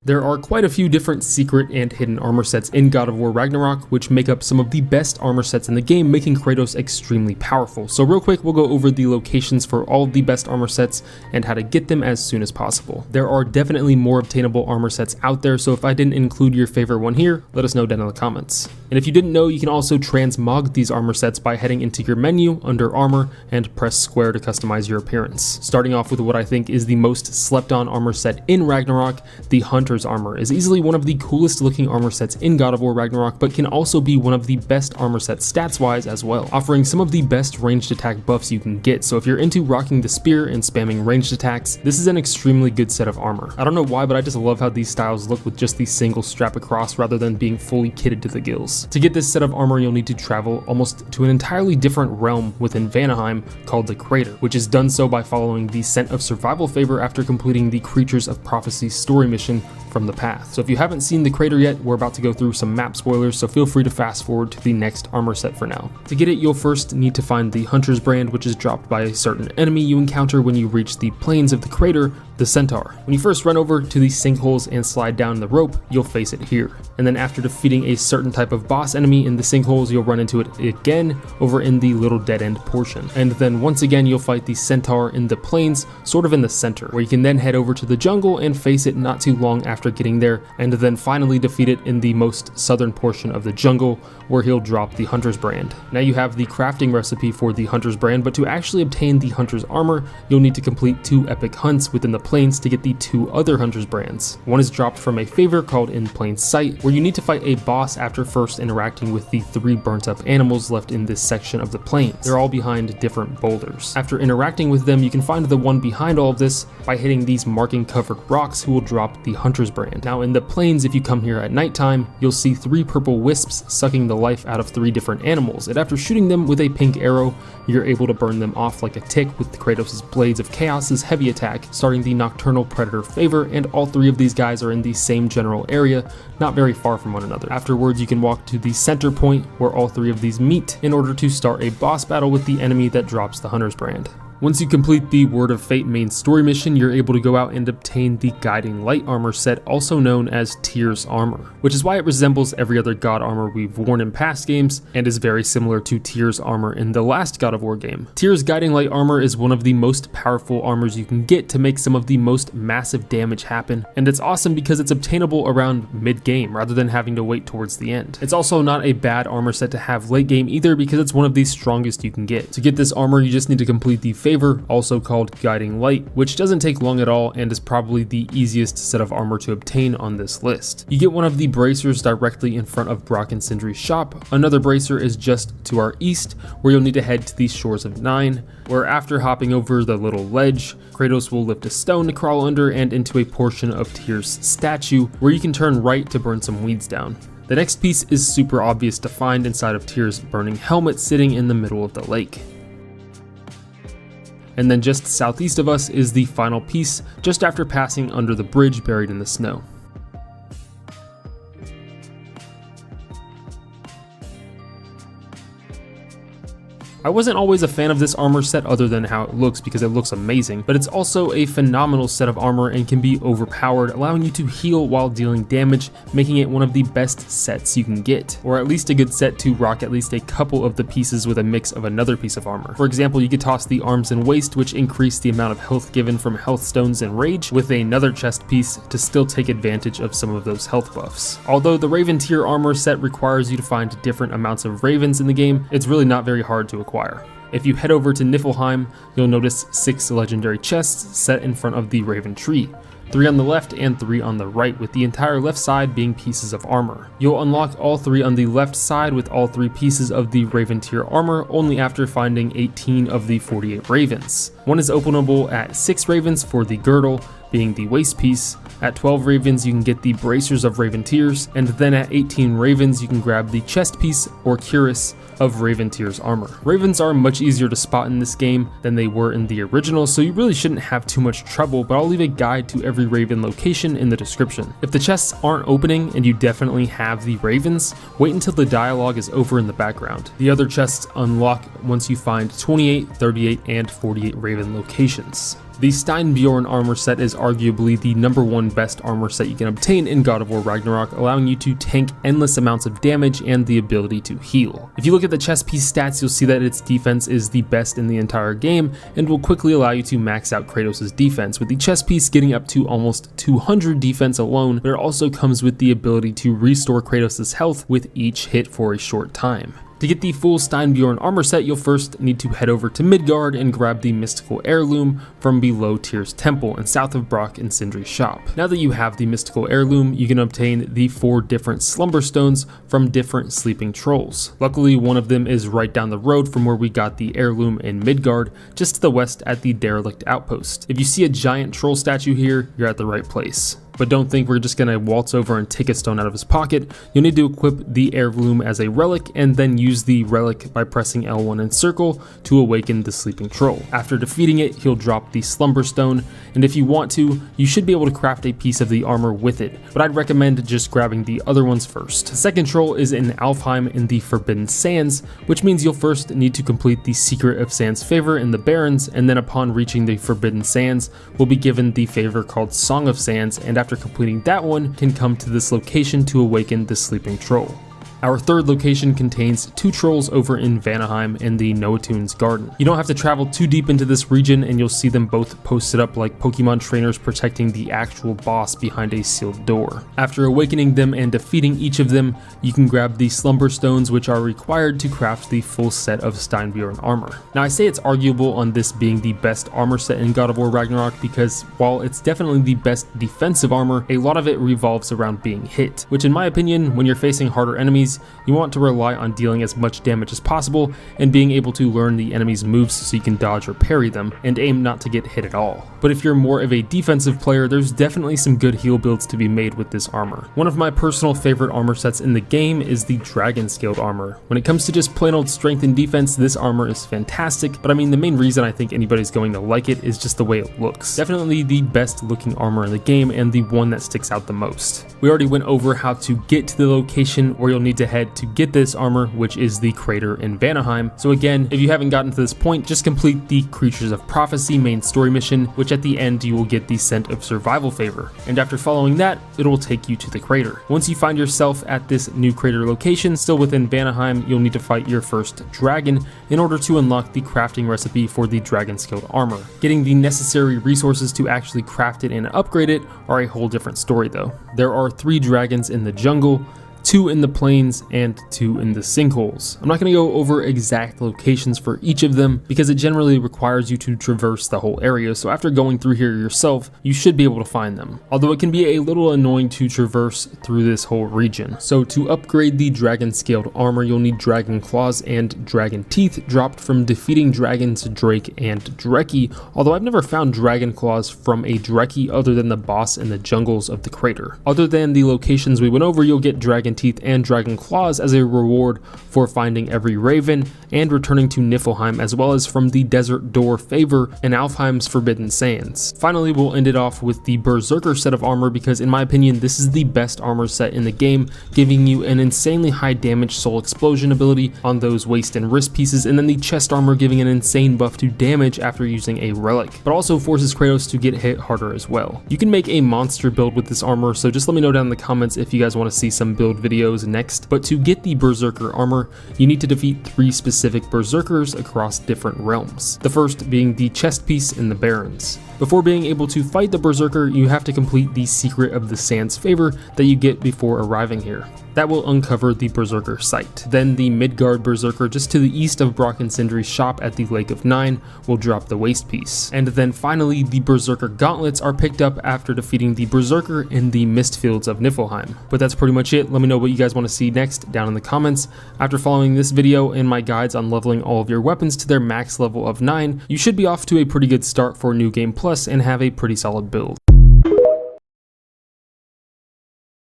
There are quite a few different secret and hidden armor sets in God of War Ragnarok, which make up some of the best armor sets in the game, making Kratos extremely powerful. So real quick, we'll go over the locations for all of the best armor sets and how to get them as soon as possible. There are definitely more obtainable armor sets out there, so if I didn't include your favorite one here, let us know down in the comments. And if you didn't know, you can also transmog these armor sets by heading into your menu under armor and press square to customize your appearance. Starting off with what I think is the most slept on armor set in Ragnarok, the Hunter's Armor is easily one of the coolest looking armor sets in God of War Ragnarok, but can also be one of the best armor sets stats wise as well, offering some of the best ranged attack buffs you can get. So if you're into rocking the spear and spamming ranged attacks, this is an extremely good set of armor. I don't know why, but I just love how these styles look with just the single strap across rather than being fully kitted to the gills. To get this set of armor, you'll need to travel almost to an entirely different realm within Vanaheim called the Crater, which is done so by following the Scent of Survival favor after completing the Creatures of Prophecy story mission from the path. So if you haven't seen the Crater yet, we're about to go through some map spoilers, so feel free to fast forward to the next armor set for now. To get it, you'll first need to find the Hunter's Brand, which is dropped by a certain enemy you encounter when you reach the plains of the Crater, the Centaur. When you first run over to these sinkholes and slide down the rope, you'll face it here. And then after defeating a certain type of boss enemy in the sinkholes, you'll run into it again over in the little dead end portion. And then once again, you'll fight the Centaur in the plains, sort of in the center, where you can then head over to the jungle and face it not too long after getting there, and then finally defeat it in the most southern portion of the jungle, where he'll drop the Hunter's Brand. Now you have the crafting recipe for the Hunter's Brand, but to actually obtain the Hunter's Armor, you'll need to complete 2 epic hunts within the plains to get the 2 other Hunter's Brands. One is dropped from a favor called In Plain Sight, where you need to fight a boss after first interacting with the 3 burnt up animals left in this section of the plains. They're all behind different boulders. After interacting with them, you can find the one behind all of this by hitting these marking covered rocks who will drop the Hunter's Brand. Now in the plains, if you come here at nighttime, you'll see 3 purple wisps sucking the life out of 3 different animals, and after shooting them with a pink arrow, you're able to burn them off like a tick with Kratos' Blades of Chaos' heavy attack, starting the Nocturnal Predator favor, and all 3 of these guys are in the same general area, not very far from one another. Afterwards, you can walk to the center point where all 3 of these meet in order to start a boss battle with the enemy that drops the Hunter's Brand. Once you complete the Word of Fate main story mission, you're able to go out and obtain the Guiding Light armor set, also known as Tyr's Armor, which is why it resembles every other God armor we've worn in past games and is very similar to Tyr's armor in the last God of War game. Tyr's Guiding Light armor is one of the most powerful armors you can get to make some of the most massive damage happen, and it's awesome because it's obtainable around mid-game rather than having to wait towards the end. It's also not a bad armor set to have late game either because it's one of the strongest you can get. To get this armor, you just need to complete the favor, also called Guiding Light, which doesn't take long at all and is probably the easiest set of armor to obtain on this list. You get one of the bracers directly in front of Brock and Sindri's shop. Another bracer is just to our east, where you'll need to head to the Shores of Nine, where after hopping over the little ledge, Kratos will lift a stone to crawl under and into a portion of Tyr's statue, where you can turn right to burn some weeds down. The next piece is super obvious to find inside of Tyr's burning helmet sitting in the middle of the lake. And then just southeast of us is the final piece, just after passing under the bridge buried in the snow. I wasn't always a fan of this armor set other than how it looks because it looks amazing, but it's also a phenomenal set of armor and can be overpowered, allowing you to heal while dealing damage, making it one of the best sets you can get, or at least a good set to rock at least a couple of the pieces with a mix of another piece of armor. For example, you could toss the Arms and Waist, which increase the amount of health given from health stones and rage, with another chest piece to still take advantage of some of those health buffs. Although the Raven tier armor set requires you to find different amounts of ravens in the game, it's really not very hard to acquire. If you head over to Niflheim, you'll notice 6 legendary chests set in front of the Raven tree, 3 on the left and 3 on the right, with the entire left side being pieces of armor. You'll unlock all 3 on the left side with all 3 pieces of the Raven tier armor only after finding 18 of the 48 ravens. One is openable at 6 ravens for the girdle, being the waist piece. At 12 ravens you can get the bracers of Raven tiers, and then at 18 ravens you can grab the chest piece or cuirass of Raven tier's armor. Ravens are much easier to spot in this game than they were in the original, so you really shouldn't have too much trouble, but I'll leave a guide to every Raven location in the description. If the chests aren't opening and you definitely have the ravens, wait until the dialogue is over in the background. The other chests unlock once you find 28, 38, and 48 Raven locations. The Steinbjorn armor set is arguably the #1 best armor set you can obtain in God of War Ragnarok, allowing you to tank endless amounts of damage and the ability to heal. If you look at the chest piece stats, you'll see that its defense is the best in the entire game and will quickly allow you to max out Kratos' defense, with the chest piece getting up to almost 200 defense alone, but it also comes with the ability to restore Kratos' health with each hit for a short time. To get the full Steinbjorn armor set, you'll first need to head over to Midgard and grab the mystical heirloom from below Tyr's temple and south of Brock and Sindri's shop. Now that you have the mystical heirloom, you can obtain the 4 different slumber stones from different sleeping trolls. Luckily, one of them is right down the road from where we got the heirloom in Midgard, just to the west at the derelict outpost. If you see a giant troll statue here, you're at the right place. But don't think we're just gonna waltz over and take a stone out of his pocket. You'll need to equip the heirloom as a relic and then use the relic by pressing L1 in circle to awaken the sleeping troll. After defeating it, he'll drop the slumber stone, and if you want to, you should be able to craft a piece of the armor with it, but I'd recommend just grabbing the other ones first. The second troll is in Alfheim in the Forbidden Sands, which means you'll first need to complete the Secret of Sand's favor in the Barrens, and then upon reaching the Forbidden Sands, we'll be given the favor called Song of Sands, and after completing that one, can come to this location to awaken the sleeping troll. Our third location contains 2 trolls over in Vanaheim in the Noatune's garden. You don't have to travel too deep into this region and you'll see them both posted up like Pokemon trainers protecting the actual boss behind a sealed door. After awakening them and defeating each of them, you can grab the slumber stones, which are required to craft the full set of Steinbjorn armor. Now I say it's arguable on this being the best armor set in God of War Ragnarok because while it's definitely the best defensive armor, a lot of it revolves around being hit, which in my opinion, when you're facing harder enemies, you want to rely on dealing as much damage as possible and being able to learn the enemy's moves so you can dodge or parry them and aim not to get hit at all. But if you're more of a defensive player, there's definitely some good heal builds to be made with this armor. One of my personal favorite armor sets in the game is the dragon scaled armor. When it comes to just plain old strength and defense, this armor is fantastic, but I mean the main reason I think anybody's going to like it is just the way it looks. Definitely the best looking armor in the game and the one that sticks out the most. We already went over how to get to the location where you'll need to head to get this armor, which is the crater in Vanaheim. So again, if you haven't gotten to this point, just complete the Creatures of Prophecy main story mission, which at the end you will get the Scent of Survival favor. And after following that, it will take you to the crater. Once you find yourself at this new crater location, still within Vanaheim, you'll need to fight your first dragon in order to unlock the crafting recipe for the dragon scaled armor. Getting the necessary resources to actually craft it and upgrade it are a whole different story though. There are 3 dragons in the jungle, 2 in the plains, and 2 in the sinkholes. I'm not going to go over exact locations for each of them because it generally requires you to traverse the whole area, so after going through here yourself, you should be able to find them. Although it can be a little annoying to traverse through this whole region. So to upgrade the dragon scaled armor, you'll need dragon claws and dragon teeth dropped from defeating dragons Drake and Dreki, although I've never found dragon claws from a Dreki other than the boss in the jungles of the crater. Other than the locations we went over, you'll get dragon teeth and dragon claws as a reward for finding every raven and returning to Niflheim, as well as from the desert door favor in Alfheim's Forbidden Sands. Finally, we'll end it off with the Berserker set of armor because in my opinion this is the best armor set in the game, giving you an insanely high damage soul explosion ability on those waist and wrist pieces, and then the chest armor giving an insane buff to damage after using a relic, but also forces Kratos to get hit harder as well. You can make a monster build with this armor, so just let me know down in the comments if you guys want to see some build videos next. But to get the Berserker armor, you need to defeat 3 specific Berserkers across different realms, the first being the chest piece in the Barrens. Before being able to fight the Berserker, you have to complete the Secret of the Sand's favor that you get before arriving here. That will uncover the Berserker site. Then the Midgard Berserker just to the east of Brock and Sindri's shop at the Lake of Nine will drop the waist piece. And then finally the Berserker gauntlets are picked up after defeating the Berserker in the Mistfields of Niflheim. But that's pretty much it. Let me know what you guys want to see next down in the comments. After following this video and my guides on leveling all of your weapons to their max level of 9, you should be off to a pretty good start for New Game Plus and have a pretty solid build.